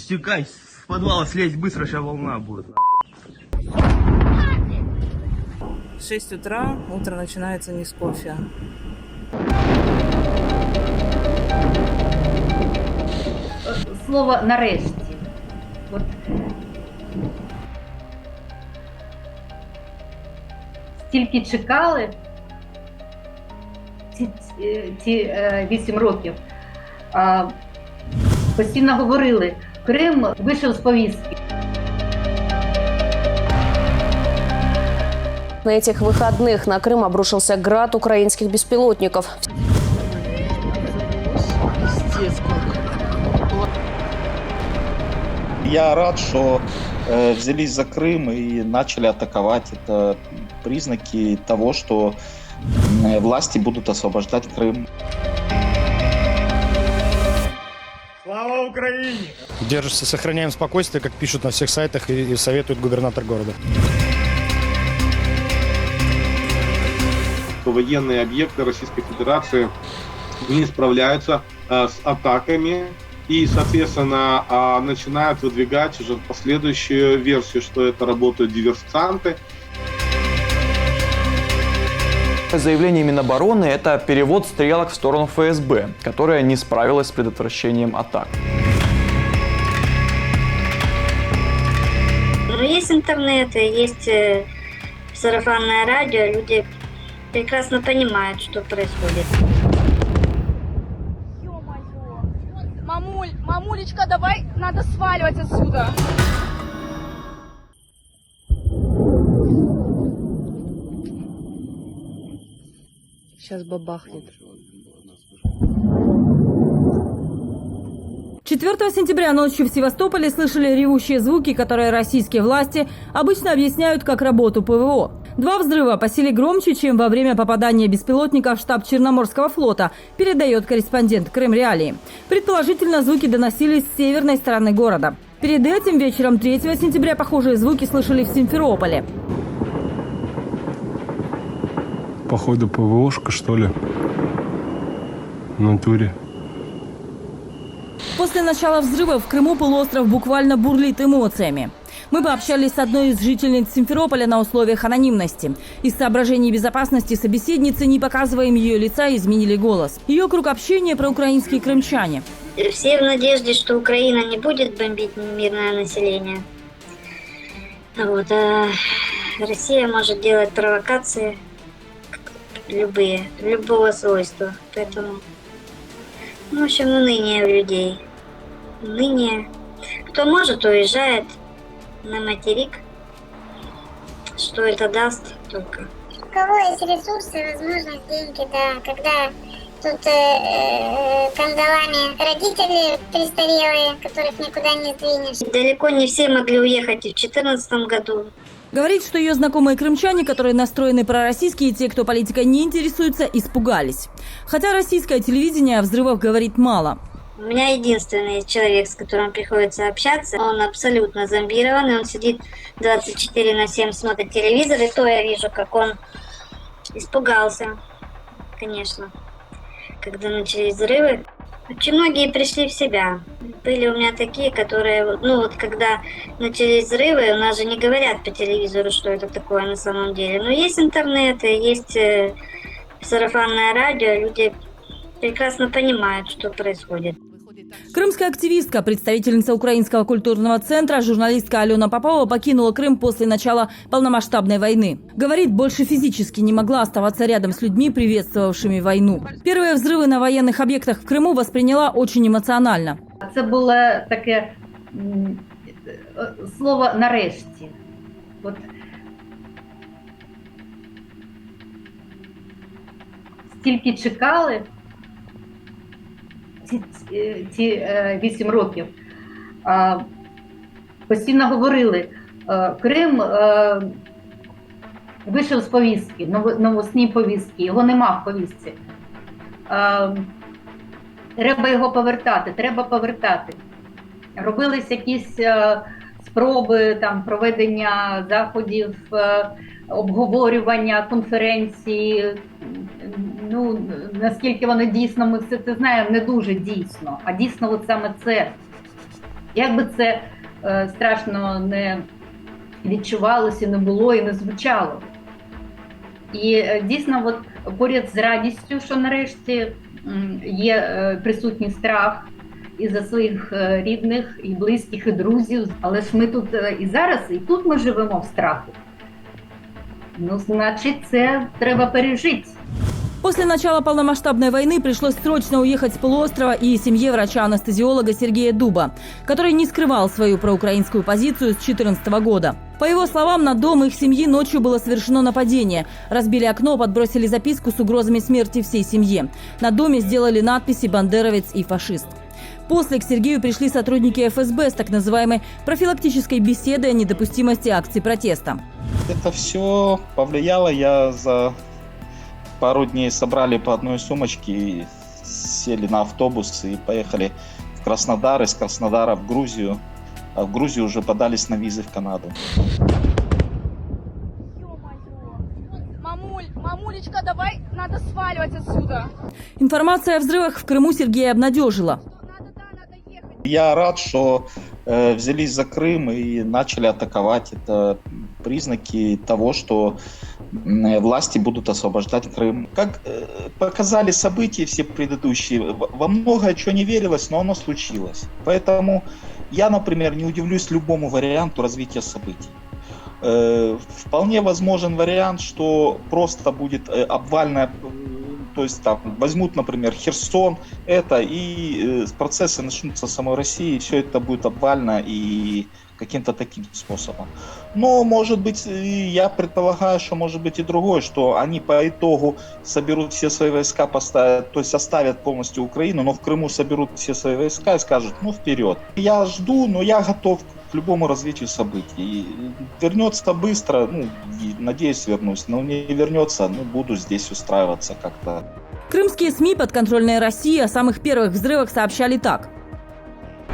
Стекай, с подвала слезь быстро, сейчас волна будет. 6 утра, утро начинается не с кофе. Слово нарешті. От. Стільки чекали ці 8 років. Постійно говорили, Крим вийшов з повістки. На этих выходных на Крым обрушился град украинских беспилотников. Я рад, что взялись за Крым и начали атаковать. Это признаки того, что власти будут освобождать Крым. Слава Украине! Держимся, сохраняем спокойствие, как пишут на всех сайтах и советует губернатор города. Военные объекты Российской Федерации не справляются с атаками и, соответственно, начинают выдвигать уже последующую версию, что это работают диверсанты. Заявление Минобороны – это перевод стрелок в сторону ФСБ, которая не справилась с предотвращением атак. Есть интернет, есть сарафанное радио, люди прекрасно понимают, что происходит. Ё-моё! Мамулечка, давай, надо сваливать отсюда. Сейчас бабахнет. 4 сентября ночью в Севастополе слышали ревущие звуки, которые российские власти обычно объясняют как работу ПВО. 2 взрыва по силе громче, чем во время попадания беспилотника в штаб Черноморского флота, передает корреспондент Крым Реалии. Предположительно, звуки доносились с северной стороны города. Перед этим вечером 3 сентября похожие звуки слышали в Симферополе. Походу ПВОшка, что ли? В натуре. После начала взрыва в Крыму полуостров буквально бурлит эмоциями. Мы пообщались с одной из жительниц Симферополя на условиях анонимности. Из соображений безопасности собеседницы, не показываем ее лица, изменили голос. Ее круг общения про украинские крымчане. Все в надежде, что Украина не будет бомбить мирное население. Вот, а Россия может делать провокации любые, любого свойства. Поэтому, в общем, уныние у людей. Уныние. Кто может, уезжает на материк. Что это даст только? У кого есть ресурсы, возможность, деньги, да. Когда тут кандалами родители престарелые, которых никуда не сдвинешь. Далеко не все могли уехать и в 2014 году. Говорит, что ее знакомые крымчане, которые настроены пророссийские, и те, кто политикой не интересуется, испугались. Хотя российское телевидение о взрывах говорит мало. У меня единственный человек, с которым приходится общаться. Он абсолютно зомбированный, он сидит 24/7, смотрит телевизор, и то я вижу, как он испугался, конечно, когда начались взрывы. Очень многие пришли в себя. Были у меня такие, которые, когда начались взрывы, у нас же не говорят по телевизору, что это такое на самом деле. Но есть интернет, есть сарафанное радио, люди прекрасно понимают, что происходит. Крымская активистка, представительница Украинского культурного центра, журналистка Алена Попова покинула Крым после начала полномасштабной войны. Говорит, больше физически не могла оставаться рядом с людьми, приветствовавшими войну. Первые взрывы на военных объектах в Крыму восприняла очень эмоционально. Це було таке слово нарешті. От. Стільки чекали ці 8 років. Постійно говорили, Крим вийшов з повістки, новосні повістки, його нема в повістці. Треба його повертати, треба повертати. Робились якісь спроби там, проведення заходів, обговорювання, конференції. Наскільки воно дійсно, ми все це знаємо, не дуже дійсно. А дійсно от саме це. Як би це страшно не відчувалося, не було і не звучало. І дійсно, от поряд з радістю, що нарешті є присутній страх і за своїх рідних, і близьких, і друзів. Але ж ми тут і зараз, і тут ми живемо в страху. Ну, значит, це треба пережить. После начала полномасштабной войны пришлось срочно уехать с полуострова и семье врача-анестезиолога Сергея Дуба, который не скрывал свою проукраинскую позицию с 2014 года. По его словам, на дом их семьи ночью было совершено нападение. Разбили окно, подбросили записку с угрозами смерти всей семье. На доме сделали надписи «Бандеровец» и «Фашист». После к Сергею пришли сотрудники ФСБ с так называемой профилактической беседой о недопустимости акций протеста. Это все повлияло. Я за пару дней собрали по одной сумочке, сели на автобус и поехали в Краснодар, из Краснодара в Грузию. А в Грузию уже подались на визы в Канаду. Мамулечка, давай, надо сваливать отсюда. Информация о взрывах в Крыму Сергея обнадежила. Я рад, что взялись за Крым и начали атаковать. Это признаки того, что власти будут освобождать Крым. Как показали события все предыдущие, во многое чего не верилось, но оно случилось. Поэтому я, например, не удивлюсь любому варианту развития событий. Вполне возможен вариант, что просто будет обвальная, то есть там возьмут, например, Херсон, и процессы начнутся в самой России, и все это будет обвально и каким-то таким способом. Но, может быть, я предполагаю, что может быть и другое, что они по итогу соберут все свои войска, то есть оставят полностью Украину, но в Крыму соберут все свои войска и скажут, ну, вперед. Я жду, но я готов к любому развитию событий. Вернется быстро, ну, надеюсь, вернусь, но не вернется, ну, буду здесь устраиваться как-то. Крымские СМИ, подконтрольные России, о самых первых взрывах сообщали так.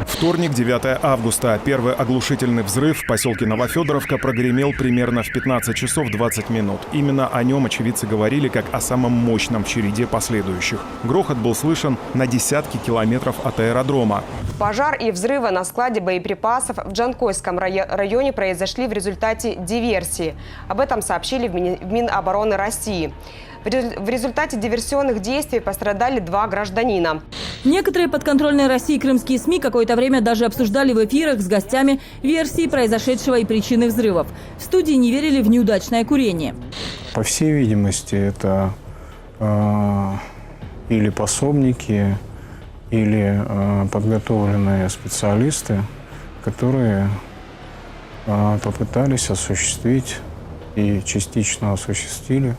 Вторник, 9 августа. Первый оглушительный взрыв в поселке Новофедоровка прогремел примерно в 15 часов 20 минут. Именно о нем очевидцы говорили как о самом мощном в череде последующих. Грохот был слышен на десятки километров от аэродрома. Пожар и взрывы на складе боеприпасов в Джанкойском районе произошли в результате диверсии. Об этом сообщили в Минобороны России. В результате диверсионных действий пострадали 2 гражданина. Некоторые подконтрольные России крымские СМИ какое-то время даже обсуждали в эфирах с гостями версии произошедшего и причины взрывов. В студии не верили в неудачное курение. По всей видимости, это или пособники, или подготовленные специалисты, которые попытались осуществить и частично осуществили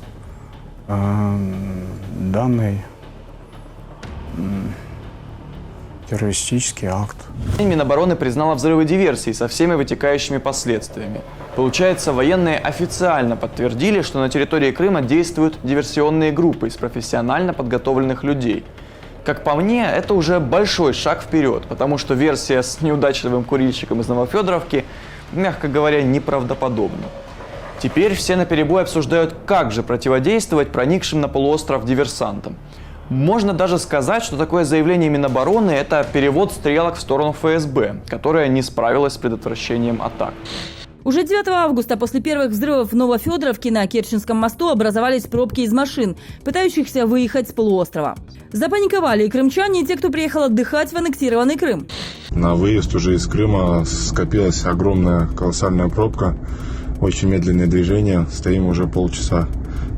данный террористический акт. Минобороны признала взрывы диверсии со всеми вытекающими последствиями. Получается, военные официально подтвердили, что на территории Крыма действуют диверсионные группы из профессионально подготовленных людей. Как по мне, это уже большой шаг вперед, потому что версия с неудачливым курильщиком из Новофедоровки, мягко говоря, неправдоподобна. Теперь все наперебой обсуждают, как же противодействовать проникшим на полуостров диверсантам. Можно даже сказать, что такое заявление Минобороны – это перевод стрелок в сторону ФСБ, которая не справилась с предотвращением атак. Уже 9 августа после первых взрывов в Новофедоровке на Керченском мосту образовались пробки из машин, пытающихся выехать с полуострова. Запаниковали и крымчане, и те, кто приехал отдыхать в аннексированный Крым. На выезд уже из Крыма скопилась огромная колоссальная пробка. Очень медленное движение, стоим уже полчаса.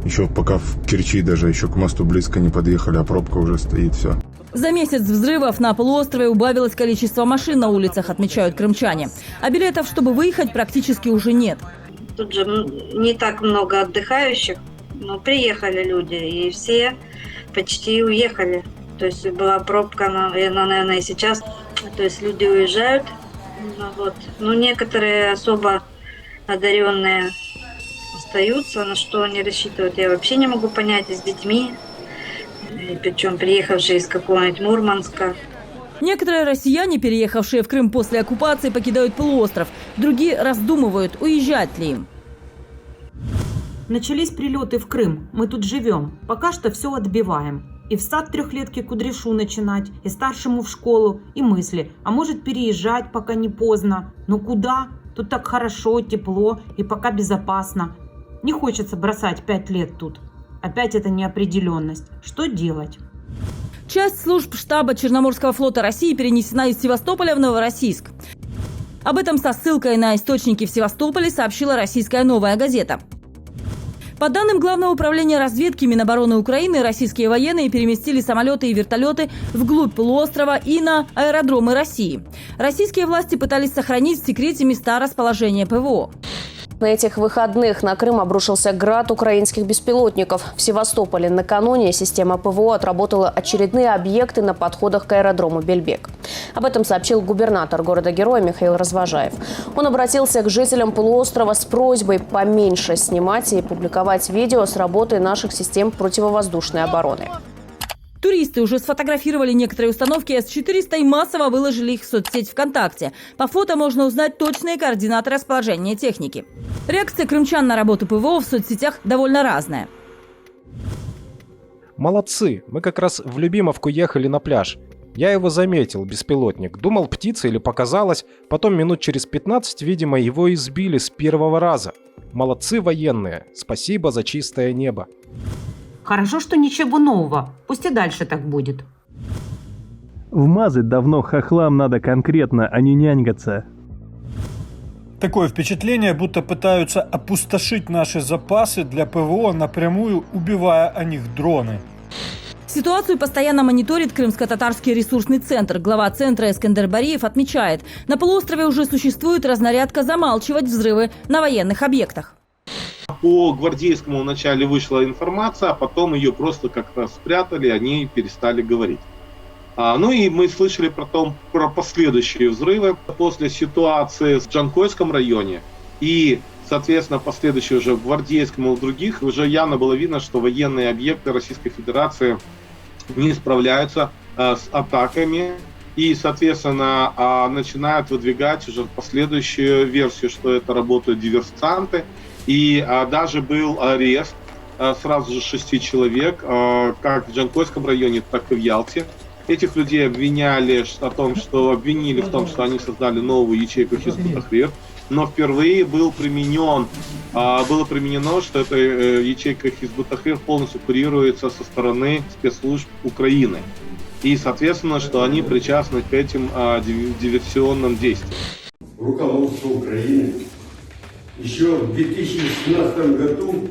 Еще пока в Керчи даже, еще к мосту близко не подъехали, а пробка уже стоит, все. За месяц взрывов на полуострове убавилось количество машин на улицах, отмечают крымчане. А билетов, чтобы выехать, практически уже нет. Тут же не так много отдыхающих, но приехали люди, и все почти уехали. То есть была пробка, наверное, и сейчас. То есть люди уезжают. Вот. Но некоторые особо одаренные остаются, на что они рассчитывают, я вообще не могу понять, с детьми, причем приехавшие из какого-нибудь Мурманска. Некоторые россияне, переехавшие в Крым после оккупации, покидают полуостров. Другие раздумывают, уезжать ли им. Начались прилеты в Крым. Мы тут живем. Пока что все отбиваем. И в сад трехлетки Кудряшу начинать, и старшему в школу, и мысли, а может переезжать, пока не поздно. Но куда? Тут так хорошо, тепло и пока безопасно. Не хочется бросать 5 лет тут. Опять эта неопределенность. Что делать? Часть служб штаба Черноморского флота России перенесена из Севастополя в Новороссийск. Об этом со ссылкой на источники в Севастополе сообщила российская «Новая газета». По данным Главного управления разведки Минобороны Украины, российские военные переместили самолеты и вертолеты вглубь полуострова и на аэродромы России. Российские власти пытались сохранить в секрете места расположения ПВО. На этих выходных на Крым обрушился град украинских беспилотников. В Севастополе накануне система ПВО отработала очередные объекты на подходах к аэродрому Бельбек. Об этом сообщил губернатор города-героя Михаил Развожаев. Он обратился к жителям полуострова с просьбой поменьше снимать и публиковать видео с работы наших систем противовоздушной обороны. Туристы уже сфотографировали некоторые установки С-400 и массово выложили их в соцсеть ВКонтакте. По фото можно узнать точные координаты расположения техники. Реакция крымчан на работу ПВО в соцсетях довольно разная. Молодцы, мы как раз в Любимовку ехали на пляж. Я его заметил, беспилотник. Думал, птица или показалось. Потом минут через 15, видимо, его избили с первого раза. Молодцы военные. Спасибо за чистое небо. Хорошо, что ничего нового. Пусть и дальше так будет. Вмазать давно хохлам надо конкретно, а не нянькаться. Такое впечатление, будто пытаются опустошить наши запасы для ПВО, напрямую убивая о них дроны. Ситуацию постоянно мониторит Крымско-татарский ресурсный центр. Глава центра Эскендер Бариев отмечает, на полуострове уже существует разнарядка замалчивать взрывы на военных объектах. По гвардейскому вначале вышла информация, а потом ее просто как-то спрятали, о ней перестали говорить. Ну и мы слышали про последующие взрывы после ситуации в Джанкойском районе и, соответственно, последующие уже в Гвардейском и в других. Уже явно было видно, что военные объекты Российской Федерации не справляются с атаками и, соответственно, начинают выдвигать уже последующую версию, что это работают диверсанты. И даже был арест сразу же 6 человек, как в Джанкойском районе, так и в Ялте. Этих людей обвинили в том, что они создали новую ячейку Хизбут-Тахрир. Но впервые было применено, что эта ячейка Хизбут-Тахрир полностью курируется со стороны спецслужб Украины. И, соответственно, что они причастны к этим диверсионным действиям. Руководство Украины еще в 2017 году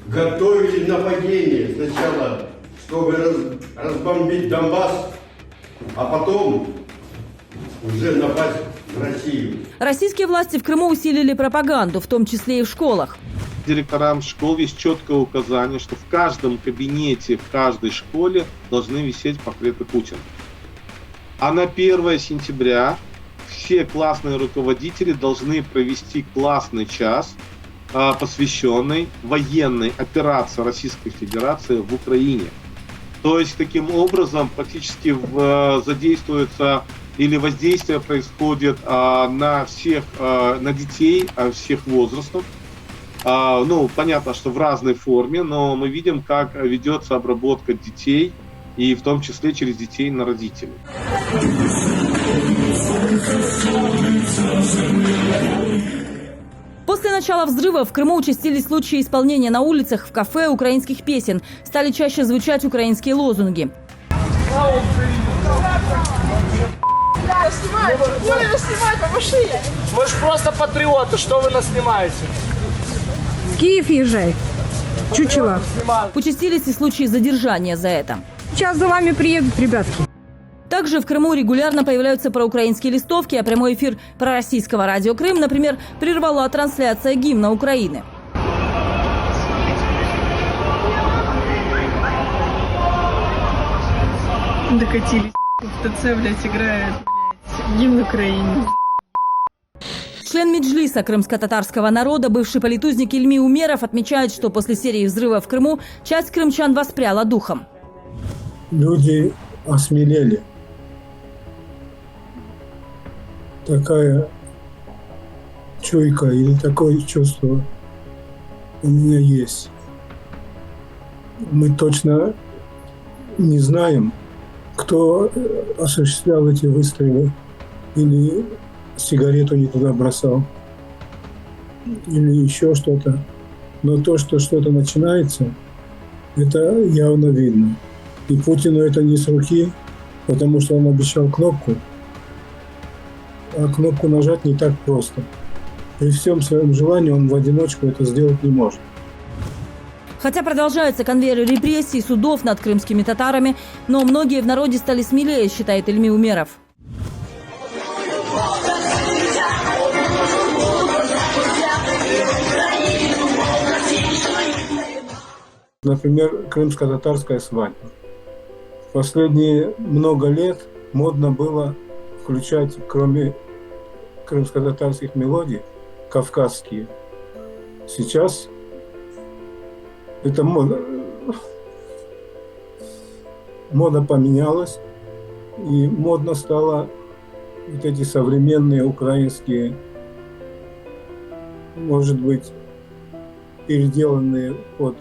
готовили нападение сначала, чтобы разбомбить Донбасс, а потом уже напасть в Россию. Российские власти в Крыму усилили пропаганду, в том числе и в школах. Директорам школ есть четкое указание, что в каждом кабинете, в каждой школе должны висеть портреты Путина. А на 1 сентября все классные руководители должны провести классный час, посвященный военной операции Российской Федерации в Украине. То есть таким образом практически задействуется или воздействие происходит на всех, на детей всех возрастов. Понятно, что в разной форме, но мы видим, как ведется обработка детей, и в том числе через детей на родителей. После начала взрыва в Крыму участились случаи исполнения на улицах, в кафе украинских песен. Стали чаще звучать украинские лозунги. Мы же просто патриоты, что вы нас снимаете? В Киев езжай. Чучело. Участились и случаи задержания за это. Сейчас за вами приедут ребятки. Также в Крыму регулярно появляются проукраинские листовки, а прямой эфир пророссийского радио «Крым», например, прервала трансляция гимна Украины. Докатились. В ТЦ, блядь, играет, гимн Украины. Член Меджлиса крымско-татарского народа, бывший политузник Ильми Умеров, отмечает, что после серии взрывов в Крыму часть крымчан воспряла духом. Люди осмелели. Такая чуйка или такое чувство у меня есть. Мы точно не знаем, кто осуществлял эти выстрелы, или сигарету не туда бросал, или еще что-то. Но то, что что-то начинается, это явно видно. И Путину это не с руки, потому что он обещал кнопку, а кнопку нажать не так просто. При всем своем желании он в одиночку это сделать не может. Хотя продолжается конвейер репрессий и судов над крымскими татарами, но многие в народе стали смелее, считает Ильми Умеров. Например, крымско-татарская свадьба. Последние много лет модно было включать, кроме крымско-татарских мелодий, кавказские. Сейчас эта мода поменялась, и модно стало вот эти современные украинские, может быть, переделанные под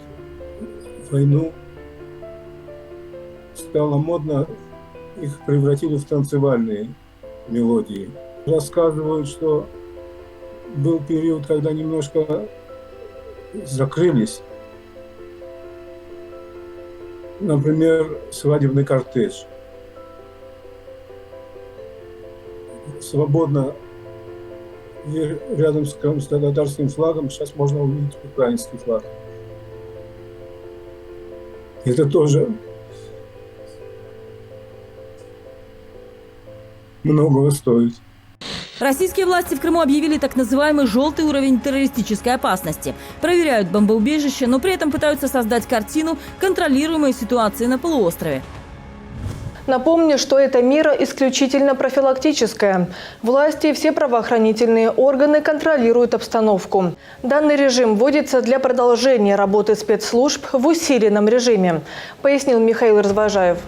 войну. Стало модно, их превратили в танцевальные мелодии. Рассказывают, что был период, когда немножко закрылись. Например, свадебный кортеж. Свободно рядом с крымско-татарским флагом сейчас можно увидеть украинский флаг. Это тоже многого стоит. Российские власти в Крыму объявили так называемый «желтый уровень террористической опасности». Проверяют бомбоубежища, но при этом пытаются создать картину контролируемой ситуации на полуострове. Напомню, что эта мера исключительно профилактическая. Власти и все правоохранительные органы контролируют обстановку. Данный режим вводится для продолжения работы спецслужб в усиленном режиме, пояснил Михаил Развожаев.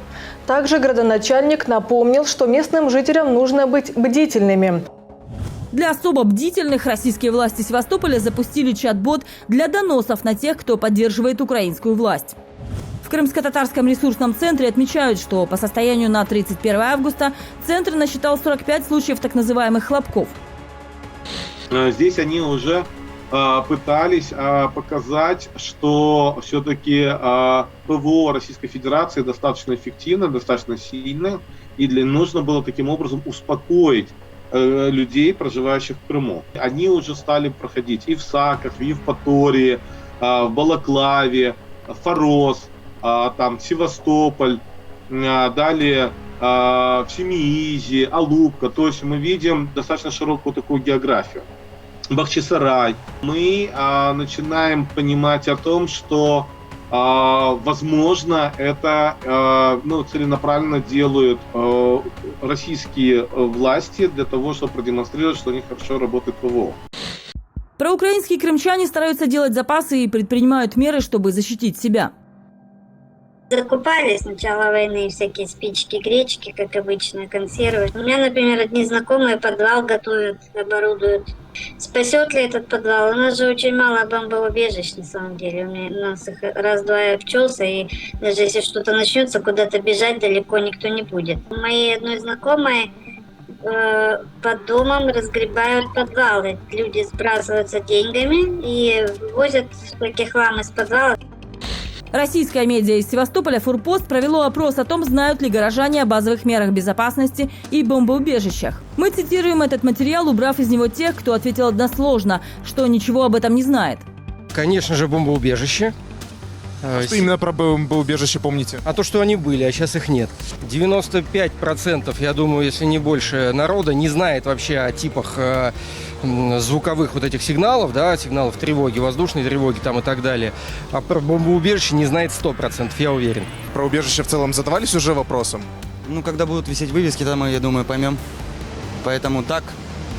Также градоначальник напомнил, что местным жителям нужно быть бдительными. Для особо бдительных российские власти Севастополя запустили чат-бот для доносов на тех, кто поддерживает украинскую власть. В Крымско-татарском ресурсном центре отмечают, что по состоянию на 31 августа центр насчитал 45 случаев так называемых хлопков. Здесь они уже пытались показать, что все-таки ПВО Российской Федерации достаточно эффективно, достаточно сильно, и нужно было таким образом успокоить людей, проживающих в Крыму. Они уже стали проходить и в Саках, и в Евпатории, в Балаклаве, Форос, там Севастополь, далее в Семиизе, Алупка. То есть мы видим достаточно широкую такую географию. Бахчисарай. Мы начинаем понимать о том, что возможно это целенаправленно делают российские власти для того, чтобы продемонстрировать, что у них хорошо работает ПВО. Проукраинские крымчане стараются делать запасы и предпринимают меры, чтобы защитить себя. Закупали с начала войны всякие спички, гречки, как обычно, консервы. У меня, например, одни знакомые подвал готовят, оборудуют. Спасет ли этот подвал? У нас же очень мало бомбоубежищ, на самом деле. У нас их раз-два и обчелся, и даже если что-то начнется, куда-то бежать далеко никто не будет. У моей одной знакомой под домом разгребают подвалы. Люди сбрасываются деньгами и возят всякий хлам из подвала. Российская медиа из Севастополя «Форпост» провело опрос о том, знают ли горожане о базовых мерах безопасности и бомбоубежищах. Мы цитируем этот материал, убрав из него тех, кто ответил односложно, что ничего об этом не знает. Конечно же, бомбоубежище. Что именно про бомбоубежище помните? А то, что они были, а сейчас их нет. 95%, я думаю, если не больше народа, не знает вообще о типах звуковых вот этих сигналов, да, сигналов тревоги, воздушной тревоги там и так далее. А про бомбоубежище не знает 100%, я уверен. Про убежище в целом задавались уже вопросом? Ну, когда будут висеть вывески, там мы, я думаю, поймем. Поэтому так,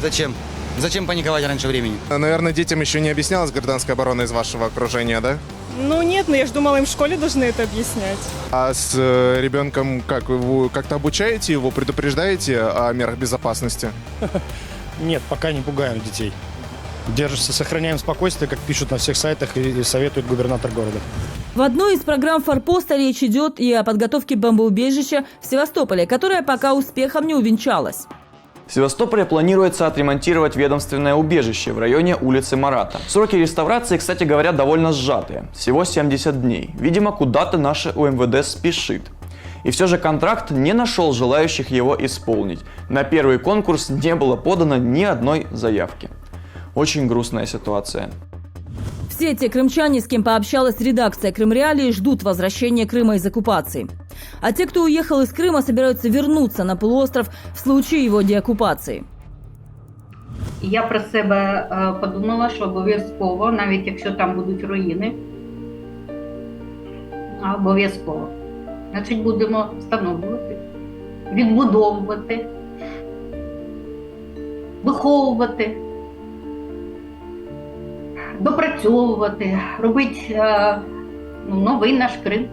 зачем? Зачем паниковать раньше времени? Наверное, детям еще не объяснялась гражданская оборона из вашего окружения, да? Ну нет, но я же думала, им в школе должны это объяснять. А с ребенком как? Вы как-то обучаете его, предупреждаете о мерах безопасности? Нет, пока не пугаем детей. Держимся, сохраняем спокойствие, как пишут на всех сайтах и советует губернатор города. В одной из программ «Форпоста» речь идет и о подготовке бомбоубежища в Севастополе, которое пока успехом не увенчалось. В Севастополе планируется отремонтировать ведомственное убежище в районе улицы Марата. Сроки реставрации, кстати говоря, довольно сжатые. Всего 70 дней. Видимо, куда-то наше УМВД спешит. И все же контракт не нашел желающих его исполнить. На первый конкурс не было подано ни одной заявки. Очень грустная ситуация. Все те крымчане, с кем пообщалась редакция «Крымреалии», ждут возвращения Крыма из оккупации. А те, кто уехал из Крыма, собираются вернуться на полуостров в случае его деокупації. Я про себе подумала, що обов'язково, навіть якщо там будуть руїни, обов'язково. Значить, будемо встановлювати, відбудовувати, виховувати, допрацьовувати, робити новий наш Крим.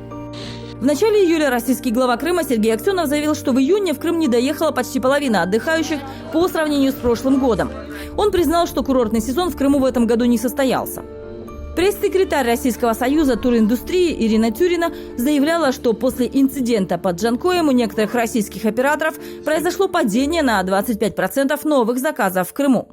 В начале июля российский глава Крыма Сергей Аксенов заявил, что в июне в Крым не доехала почти половина отдыхающих по сравнению с прошлым годом. Он признал, что курортный сезон в Крыму в этом году не состоялся. Пресс-секретарь Российского союза туриндустрии Ирина Тюрина заявляла, что после инцидента под Джанкоем у некоторых российских операторов произошло падение на 25% новых заказов в Крыму.